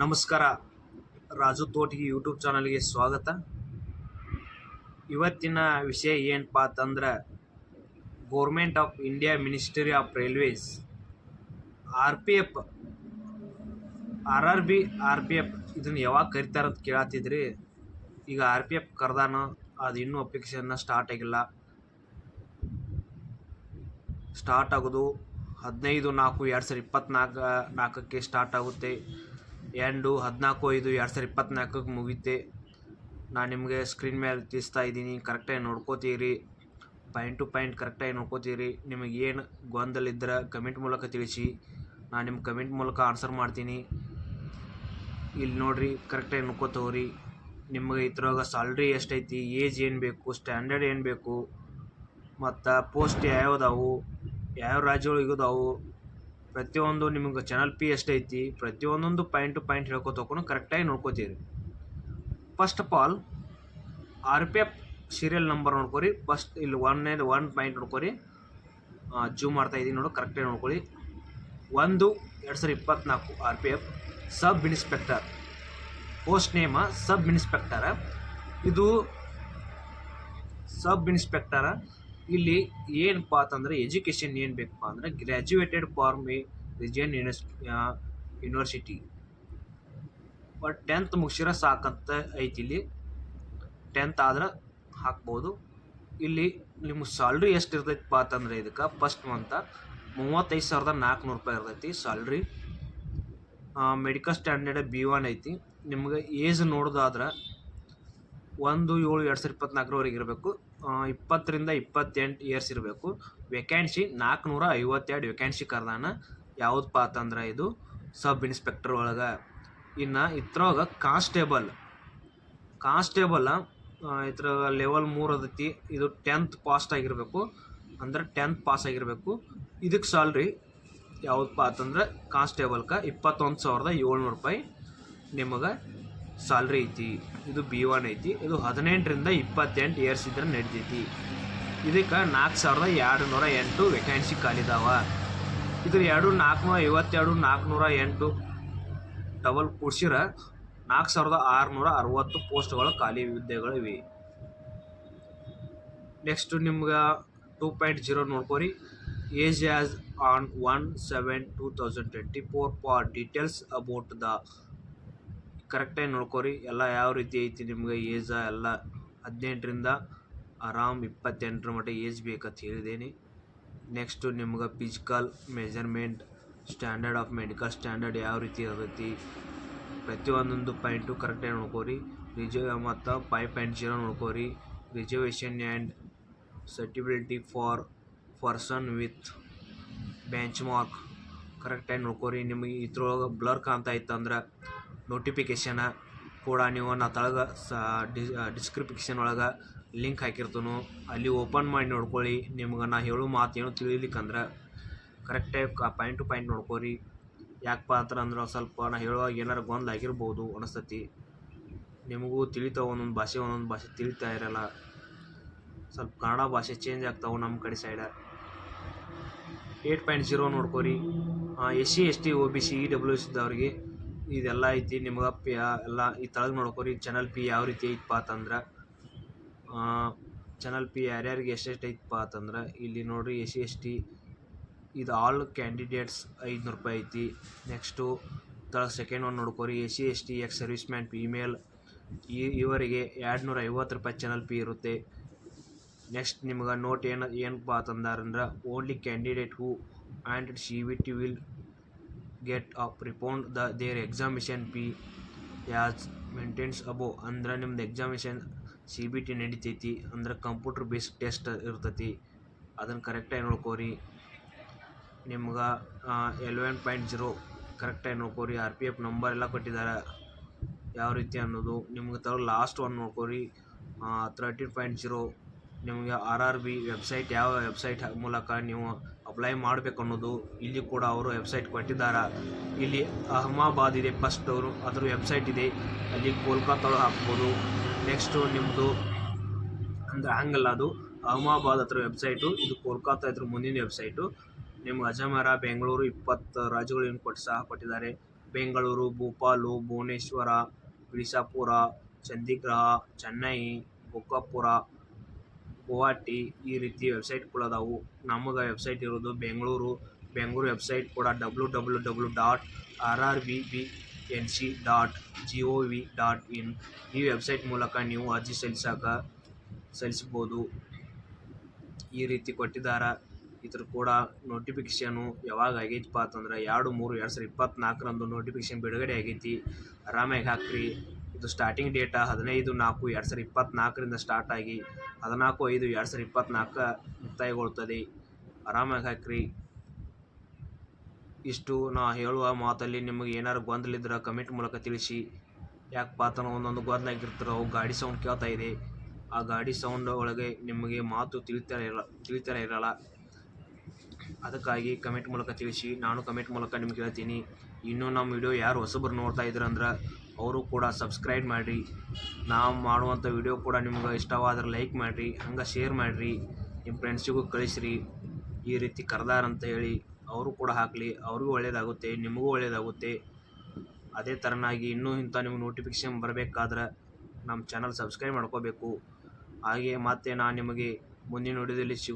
ನಮಸ್ಕಾರ. ರಾಜು ತೋಟಗಿ ಯೂಟ್ಯೂಬ್ ಚಾನಲ್ಗೆ ಸ್ವಾಗತ. ಇವತ್ತಿನ ವಿಷಯ ಏನಪ್ಪ ಅಂತಂದ್ರೆ government of India ministry of railways RPF RRB RPF ಇದನ್ನು ಯಾವಾಗ ಕರಿತಾರಂತ ಕೇಳತ್ತಿದ್ರಿ. ಈಗ RPF ಕರೆದಾನ, ಅದು ಇನ್ನೂ ಅಪ್ಲಿಕೇಶನ್ನ ಸ್ಟಾರ್ಟ್ ಆಗಿಲ್ಲ. ಸ್ಟಾರ್ಟ್ ಆಗೋದು 15/4/2024 ಸ್ಟಾರ್ಟ್ ಆಗುತ್ತೆ. ಎಂಡು 14/5/2024 ಮುಗಿಯುತ್ತೆ. ನಾನು ನಿಮಗೆ ಸ್ಕ್ರೀನ್ ಮೇಲೆ ತಿಳಿಸ್ತಾ ಇದ್ದೀನಿ. ಕರೆಕ್ಟಾಗಿ ನೋಡ್ಕೋತೀರಿ, ಪಾಯಿಂಟ್ ಟು ಪಾಯಿಂಟ್ ಕರೆಕ್ಟಾಗಿ ನೋಡ್ಕೋತೀರಿ. ನಿಮಗೆ ಏನು ಗೊಂದಲ ಇದ್ದರೆ ಕಮೆಂಟ್ ಮೂಲಕ ತಿಳಿಸಿ, ನಾನು ನಿಮ್ಮ ಕಮೆಂಟ್ ಮೂಲಕ ಆನ್ಸರ್ ಮಾಡ್ತೀನಿ. ಇಲ್ಲಿ ನೋಡಿರಿ, ಕರೆಕ್ಟಾಗಿ ನೋಡ್ಕೋತವ್ರಿ. ನಿಮಗೆ ಇದ್ರಾಗ ಸ್ಯಾಲ್ರಿ ಎಷ್ಟೈತಿ, ಏಜ್ ಏನು ಬೇಕು, ಸ್ಟ್ಯಾಂಡರ್ಡ್ ಏನು ಬೇಕು, ಮತ್ತು ಪೋಸ್ಟ್ ಯಾವ್ಯಾವ್ದಾವು, ಯಾವ ರಾಜ್ಯಗಳಿಗೋದಾವು, ಪ್ರತಿಯೊಂದು ನಿಮಗೆ ಚಾನಲ್ ಪಿ ಎಷ್ಟೈತಿ, ಪ್ರತಿಯೊಂದೊಂದು ಪಾಯಿಂಟ್ ಟು ಪಾಯಿಂಟ್ ಹೇಳ್ಕೊತಕೊಂಡು ಕರೆಕ್ಟಾಗಿ ನೋಡ್ಕೋತೀರಿ. First of all RPF serial number ನೋಡ್ಕೊರಿ. ಫಸ್ಟ್ ಇಲ್ಲಿ ಒನ್ ಪಾಯಿಂಟ್ ನೋಡ್ಕೊರಿ. ಜೂಮ್ ಮಾಡ್ತಾ ಇದ್ದೀನಿ ನೋಡು, ಕರೆಕ್ಟಾಗಿ ನೋಡ್ಕೊಳ್ಳಿ. 1/2024 RPF sub inspector. Post name sub inspector. ಇದು ಸಬ್ ಇನ್ಸ್ಪೆಕ್ಟರ. ಇಲ್ಲಿ ಏನಪ್ಪ ಅಂತಂದರೆ ಎಜುಕೇಷನ್ ಏನು ಬೇಕಪ್ಪ ಅಂದರೆ graduated from a region university. But 10th ಮುಗಿಸಿರ ಸಾಕಂತ ಐತಿ. ಇಲ್ಲಿ 10th ಆದ್ರೆ ಹಾಕ್ಬೋದು. ಇಲ್ಲಿ ನಿಮ್ಮ ಸ್ಯಾಲ್ರಿ ಎಷ್ಟು ಇರ್ತೈತಪ್ಪ ಅಂತಂದರೆ ಇದಕ್ಕೆ ಫಸ್ಟ್ ಮಂತ 35,400 ರೂಪಾಯಿ ಇರ್ತೈತಿ ಸ್ಯಾಲ್ರಿ. ಮೆಡಿಕಲ್ ಸ್ಟ್ಯಾಂಡರ್ಡ್ B1 ಐತಿ. ನಿಮ್ಗೆ ಏಜ್ ನೋಡೋದಾದ್ರೆ 1/7/2024 ಇರಬೇಕು. 20 ರಿಂದ 28 ಇಯರ್ಸ್ ಇರಬೇಕು. ವೇಕೆನ್ಸಿ 452 ವೇಕೆನ್ಸಿ ಕರ್ದಾನ. ಯಾವುದಪ್ಪ ಅಂತಂದ್ರೆ ಇದು ಸಬ್ ಇನ್ಸ್ಪೆಕ್ಟರ್ ಒಳಗೆ. ಇನ್ನು ಇದ್ರೊಳಗೆ ಕಾನ್ಸ್ಟೇಬಲ್ ಇದ್ರ ಲೆವೆಲ್ 3 ಅದೈತಿ. ಇದು 10th ಪಾಸ್ ಆಗಿರಬೇಕು, ಅಂದ್ರೆ 10th ಪಾಸ್ ಆಗಿರಬೇಕು. ಇದಕ್ಕೆ ಸ್ಯಾಲ್ರಿ ಯಾವುದಪ್ಪ ಅಂತಂದ್ರೆ ಕಾನ್ಸ್ಟೇಬಲ್ಗೆ 21,700 ರೂಪಾಯಿ ನಿಮಗೆ ಸ್ಯಾಲ್ರಿ ಐತಿ. ಇದು B1 ಐತಿ. ಇದು 18 ರಿಂದ 28 ಇಯರ್ಸ್ ಇದ್ರೆ ನಡಿತೈತಿ. ಇದಕ್ಕೆ 4,208 ವೇಕೆನ್ಸಿ ಖಾಲಿದಾವ. ಇದ್ರ 452 408 ಡಬಲ್ ಕೂಡ್ಸಿರ 4,660 ಪೋಸ್ಟ್ಗಳು ಖಾಲಿ ಹುದ್ದೆಗಳಿವೆ. ನೆಕ್ಸ್ಟ್ ನಿಮ್ಗೆ 2.0 ನೋಡ್ಕೋರಿ. Age as on 1/7/2024 for details about the. ಕರೆಕ್ಟಾಗಿ ನೋಡ್ಕೋರಿ, ಎಲ್ಲ ಯಾವ ರೀತಿ ಐತಿ ನಿಮ್ಗೆ ಏಜ ಎಲ್ಲ. 18 ರಿಂದ ಆರಾಮ್ 28 ಮಟ್ಟ ಏಜ್ ಬೇಕಂತ ಹೇಳಿದೇನೆ. ನೆಕ್ಸ್ಟು ನಿಮ್ಗೆ physical measurement, standard of medical standard ಯಾವ ರೀತಿ ಇರ್ತೈತಿ, ಪ್ರತಿಯೊಂದೊಂದು ಪಾಯಿಂಟು ಕರೆಕ್ಟಾಗಿ ನೋಡ್ಕೋರಿ. ಮತ್ತು 5.0 ನೋಡ್ಕೋರಿ. Reservation and suitability for person with benchmark. ಕರೆಕ್ಟಾಗಿ ನೋಡ್ಕೋರಿ. ನಿಮಗೆ ಇದ್ರೊಳಗೆ ಬ್ಲರ್ ಕಾಣ್ತಾ ಇತ್ತಂದ್ರೆ ನೋಟಿಫಿಕೇಷನ ಕೂಡ ನೀವು ನಾ ತಳಗೆ ಡಿಸ್ಕ್ರಿಪ್ಷನ್ ಒಳಗೆ ಲಿಂಕ್ ಹಾಕಿರ್ತನು, ಅಲ್ಲಿ ಓಪನ್ ಮಾಡಿ ನೋಡ್ಕೊಳ್ಳಿ. ನಿಮ್ಗೆ ನಾ ಹೇಳೋ ಮಾತು ಏನು ತಿಳಿಲಿಕ್ಕಂದ್ರೆ ಕರೆಕ್ಟಾಗಿ ಪಾಯಿಂಟ್ ಟು ಪಾಯಿಂಟ್ ನೋಡ್ಕೋರಿ. ಯಾಕಪ್ಪ ಅಂದ್ರೆ ಸ್ವಲ್ಪ ನಾ ಹೇಳುವಾಗ ಏನಾರು ಗೊಂದಲ ಆಗಿರ್ಬೋದು ಅನಿಸ್ತತಿ. ನಿಮಗೂ ತಿಳಿತಾವೆ, ಒಂದೊಂದು ಭಾಷೆ ತಿಳಿತಾ ಇರಲ್ಲ. ಸ್ವಲ್ಪ ಕನ್ನಡ ಭಾಷೆ ಚೇಂಜ್ ಆಗ್ತಾವೆ ನಮ್ಮ ಕಡೆ ಸೈಡ. 8.0 ನೋಡ್ಕೋರಿ. SC ST OBC EWS ಇದ್ದವ್ರಿಗೆ ಇದೆಲ್ಲ ಐತಿ. ನಿಮ್ಗೆ ಎಲ್ಲ ಈ ತಳಗೆ ನೋಡ್ಕೋರಿ. ಚಾನಲ್ ಪಿ ಯಾವ ರೀತಿ ಐತಪ್ಪ ಅಂತಂದ್ರೆ ಚಾನಲ್ ಪಿ ಯಾರ್ಯಾರಿಗೆ ಎಷ್ಟೆಷ್ಟು ಐತಪ್ಪ ಅಂತಂದ್ರೆ ಇಲ್ಲಿ ನೋಡಿರಿ. SC ST ಇದು ಆಲ್ ಕ್ಯಾಂಡಿಡೇಟ್ಸ್ 500 ರೂಪಾಯಿ ಐತಿ. ನೆಕ್ಸ್ಟು ತಳಗೆ ಸೆಕೆಂಡ್ ಒನ್ ನೋಡ್ಕೋರಿ. SC ST ex service man female ಇವರಿಗೆ 250 ರೂಪಾಯಿ ಚಾನಲ್ ಪಿ ಇರುತ್ತೆ. ನೆಕ್ಸ್ಟ್ ನಿಮ್ಗೆ ನೋಟ್ ಏನಪ್ಪ ಅಂತಂದ್ರೆ only candidate who and CVT will get up refund their examination fee as mentioned above. ಅಂದ್ರೆ ನಿಮ್ದು ಎಕ್ಸಾಮಿನೇಷನ್ CBT ನಡಿತೈತಿ, ಅಂದ್ರೆ ಕಂಪ್ಯೂಟರ್ ಬೇಸ್ಡ್ ಟೆಸ್ಟ್ ಇರ್ತೈತಿ. ಅದನ್ನು ಕರೆಕ್ಟಾಗಿ ನೋಡ್ಕೋರಿ. ನಿಮ್ಗೆ 11.0 ಕರೆಕ್ಟಾಗಿ ನೋಡ್ಕೋರಿ. RPF ನಂಬರ್ ಎಲ್ಲ ಕೊಟ್ಟಿದ್ದಾರೆ ಯಾವ ರೀತಿ ಅನ್ನೋದು. ನಿಮ್ಗೆ ಲಾಸ್ಟ್ ಒನ್ ನೋಡ್ಕೋರಿ. 13.0 ನಿಮಗೆ RRB ವೆಬ್ಸೈಟ್, ಯಾವ ವೆಬ್ಸೈಟ್ ಮೂಲಕ ನೀವು ಅಪ್ಲೈ ಮಾಡಬೇಕು ಅನ್ನೋದು. ಇಲ್ಲಿ ಕೂಡ ಅವರು ವೆಬ್ಸೈಟ್ ಕೊಟ್ಟಿದ್ದಾರೆ. ಇಲ್ಲಿ ಅಹಮದಾಬಾದ್ ಇದೆ ಫಸ್ಟ್, ಅದ್ರ ವೆಬ್ಸೈಟ್ ಇದೆ. ಅಲ್ಲಿ ಕೋಲ್ಕತ್ತಾಳು ಹಾಕ್ಬೋದು. ನೆಕ್ಸ್ಟು ನಿಮ್ಮದು ಅಂದರೆ ಹಂಗಲ್ಲ, ಅದು ಅಹಮದಾಬಾದ್ ಹತ್ರ ವೆಬ್ಸೈಟು, ಇದು ಕೋಲ್ಕತ್ತಾ ಇದ್ರ ಮುಂದಿನ ವೆಬ್ಸೈಟು. ನಿಮ್ಗೆ ಅಜಮೇರ, ಬೆಂಗಳೂರು 20 ರಾಜ್ಯಗಳು ಏನು ಕೊಟ್ಟಿದ್ದಾರೆ. ಬೆಂಗಳೂರು, ಭೋಪಾಲು, ಭುವನೇಶ್ವರ, ಬಿಜಾಪುರ, ಚಂದಿಗ್ರಹ, ಚೆನ್ನೈ, ಗೋಕಾಪುರ, ಗುವಾಹಟಿ ಈ ರೀತಿ ವೆಬ್ಸೈಟ್ಗಳದಾವು. ನಮಗೆ ವೆಬ್ಸೈಟ್ ಇರೋದು ಬೆಂಗಳೂರು ವೆಬ್ಸೈಟ್ ಕೂಡ www.rrbnc.gov.in ಈ ವೆಬ್ಸೈಟ್ ಮೂಲಕ ನೀವು ಅರ್ಜಿ ಸಲ್ಲಿಸಬಹುದು. ಈ ರೀತಿ ಕೊಟ್ಟಿದ್ದಾರ. ಇದ್ರ ಕೂಡ ನೋಟಿಫಿಕೇಶನು ಯಾವಾಗ ಆಗೈತಿಪ್ಪ ಅಂತಂದ್ರೆ 2/3/2024 ನೋಟಿಫಿಕೇಶನ್ ಬಿಡುಗಡೆ ಆಗೈತಿ. ಆರಾಮಾಗಿ ಹಾಕ್ರಿ. ಇದು ಸ್ಟಾರ್ಟಿಂಗ್ ಡೇಟ 15/4/2024 ಸ್ಟಾರ್ಟ್ ಆಗಿ 14/5/2024 ಮುಕ್ತಾಯಗೊಳ್ಳುತ್ತದೆ. ಆರಾಮಾಗಿ ಹಾಕ್ರಿ. ಇಷ್ಟು ನಾ ಹೇಳುವ ಮಾತಲ್ಲಿ ನಿಮಗೆ ಏನಾರು ಗೊಂದಲ ಇದ್ರೆ ಕಮೆಂಟ್ ಮೂಲಕ ತಿಳಿಸಿ. ಯಾಕಪ್ಪ ಅಂತಂದ್ರೆ ಒಂದೊಂದು ಗೊಂದಲ ಆಗಿರ್ತಾರೆ. ಅವು ಗಾಡಿ ಸೌಂಡ್ ಕೇಳ್ತಾ ಇದೆ. ಆ ಗಾಡಿ ಸೌಂಡ್ ಒಳಗೆ ನಿಮಗೆ ಮಾತು ತಿಳಿತಾನೆ ಇರಲ್ಲ. ಅದಕ್ಕಾಗಿ ಕಮೆಂಟ್ ಮೂಲಕ ತಿಳಿಸಿ. ನಾನು ಕಮೆಂಟ್ ಮೂಲಕ ನಿಮ್ಗೆ ಹೇಳ್ತೀನಿ. ಇನ್ನೂ ನಮ್ಮ ವಿಡಿಯೋ ಯಾರು ಹೊಸಬರು ನೋಡ್ತಾ ಇದ್ರಂದ್ರೆ ಅವರು ಕೂಡ ಸಬ್ಸ್ಕ್ರೈಬ್ ಮಾಡಿರಿ. ನಾವು ಮಾಡುವಂಥ ವಿಡಿಯೋ ಕೂಡ ನಿಮ್ಗೆ ಇಷ್ಟವಾದ್ರೆ ಲೈಕ್ ಮಾಡಿರಿ, ಹಂಗೆ ಶೇರ್ ಮಾಡಿರಿ, ನಿಮ್ಮ ಫ್ರೆಂಡ್ಸಿಗೂ ಕಳಿಸ್ರಿ. ಈ ರೀತಿ ಕರೆದಾರಂತ ಹೇಳಿ ಅವರು ಕೂಡ ಹಾಕಲಿ. ಅವ್ರಿಗೂ ಒಳ್ಳೆಯದಾಗುತ್ತೆ, ನಿಮಗೂ ಒಳ್ಳೆಯದಾಗುತ್ತೆ. ಅದೇ ಥರನಾಗಿ ಇನ್ನೂ ಇಂಥ ನಿಮ್ಗೆ ನೋಟಿಫಿಕೇಶನ್ ಬರಬೇಕಾದ್ರೆ ನಮ್ಮ ಚಾನಲ್ ಸಬ್ಸ್ಕ್ರೈಬ್ ಮಾಡ್ಕೋಬೇಕು. ಹಾಗೆ ಮತ್ತೆ ನಾನು ನಿಮಗೆ ಮುಂದಿನ ವಿಡಿಯೋದಲ್ಲಿ ಸಿಗುತ್ತೆ.